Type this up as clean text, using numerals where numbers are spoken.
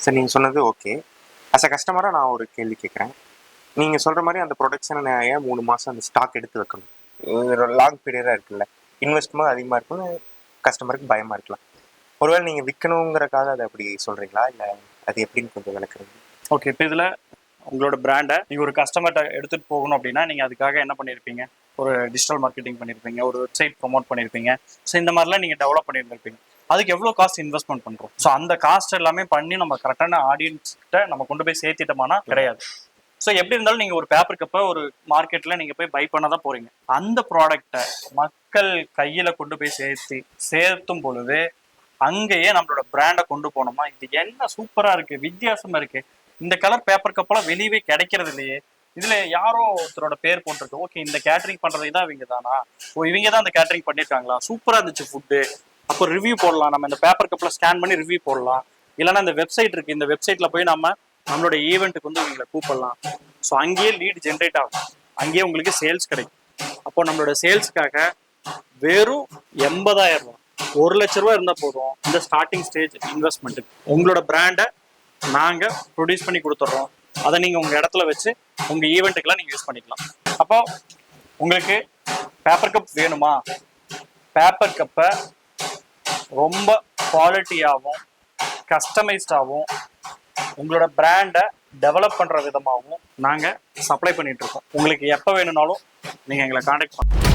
Sir நீங்கள் சொன்னது okay. As a கஸ்டமராக நான் ஒரு கேள்வி கேட்குறேன். நீங்கள் சொல்கிற மாதிரி அந்த ப்ரொடக்ஷனை நான் ஏன் 3 மாதம் அந்த ஸ்டாக் எடுத்து வைக்கணும்? லாங் பீரியடாக இருக்குல்ல, இன்வெஸ்ட்மெண்ட் அதிகமாக இருக்குன்னு கஸ்டமருக்கு பயமாக இருக்கலாம். ஒருவேளை நீங்கள் விற்கணுங்கிறக்காக அதை அப்படி சொல்கிறீங்களா, இல்லை அது எப்படின்னு கொஞ்சம் விளக்குறீங்க? ஓகே, இப்போ இதில் உங்களோட பிராண்டை நீங்கள் ஒரு கஸ்டமர்கிட்ட எடுத்துகிட்டு போகணும் அப்படின்னா நீங்கள் அதுக்காக என்ன பண்ணியிருப்பீங்க? ஒரு டிஜிட்டல் மார்க்கெட்டிங் பண்ணியிருப்பீங்க, ஒரு வெப்சைட் ப்ரொமோட் பண்ணியிருப்பீங்க. ஸோ இந்த மாதிரிலாம் நீங்கள் டெவலப் பண்ணியிருந்திருப்பீங்க. அதுக்கு எவ்வளோ காஸ்ட் இன்வெஸ்ட்மெண்ட் பண்ணுறோம்? ஸோ அந்த காஸ்ட் எல்லாமே பண்ணி நம்ம கரெக்டான ஆடியன்ஸ்கிட்ட நம்ம கொண்டு போய் சேர்த்திட்டோம்னா கிடையாது. ஸோ எப்படி இருந்தாலும் நீங்கள் ஒரு பேப்பர் கப்பை ஒரு மார்க்கெட்டில் நீங்கள் போய் பை பண்ண தான் போகிறீங்க. அந்த ப்ராடக்டை மக்கள் கையில் கொண்டு போய் சேர்த்தும் பொழுது அங்கேயே நம்மளோட பிராண்டை கொண்டு போனோமா, இது என்ன சூப்பராக இருக்குது, வித்தியாசமாக இருக்குது, இந்த கலர் பேப்பர் கப்பெல்லாம் வெளியவே கிடைக்கிறது இல்லையே, இதுல யாரோ ஒருத்தரோட பேர் போட்டிருக்கு, ஓகே இந்த கேட்டரிங் பண்றது தான் இவங்க தானா, ஓ இவங்க தான் இந்த கேட்டரிங் பண்ணிருக்காங்களா, சூப்பரா இருந்துச்சு ஃபுட்டு, அப்போ ரிவ்யூ போடலாம், நம்ம இந்த பேப்பர் கப்ல ஸ்கேன் பண்ணி ரிவ்யூ போடலாம், இல்லைன்னா இந்த வெப்சைட் இருக்கு, இந்த வெப்சைட்ல போய் நம்ம நம்மளோட ஈவெண்ட்டுக்கு வந்து இவங்களை கூப்பிடலாம். ஸோ அங்கேயே லீட் ஜென்ரேட் ஆகும், அங்கேயே உங்களுக்கு சேல்ஸ் கிடைக்கும். அப்போ நம்மளோட சேல்ஸ்க்காக வெறும் 80,000 ரூபா, 1 லட்ச ரூபா இருந்தால் போதும் இந்த ஸ்டார்டிங் ஸ்டேஜ் இன்வெஸ்ட்மெண்ட்டுக்கு. உங்களோட பிராண்டை நாங்கள் ப்ரொடியூஸ் பண்ணி கொடுத்துட்றோம், அதை நீங்கள் உங்கள் இடத்துல வச்சு உங்கள் ஈவெண்ட்டுக்கெல்லாம் நீங்கள் யூஸ் பண்ணிக்கலாம். அப்போ உங்களுக்கு பேப்பர் கப் வேணுமா, பேப்பர் கப்பை ரொம்ப குவாலிட்டியாகவும் கஸ்டமைஸ்டாகவும் உங்களோட பிராண்டை டெவலப் பண்ணுற விதமாகவும் நாங்கள் சப்ளை பண்ணிகிட்ருக்கோம். உங்களுக்கு எப்போ வேணும்னாலும் நீங்கள் எங்களை காண்டாக்ட் பண்ணலாம்.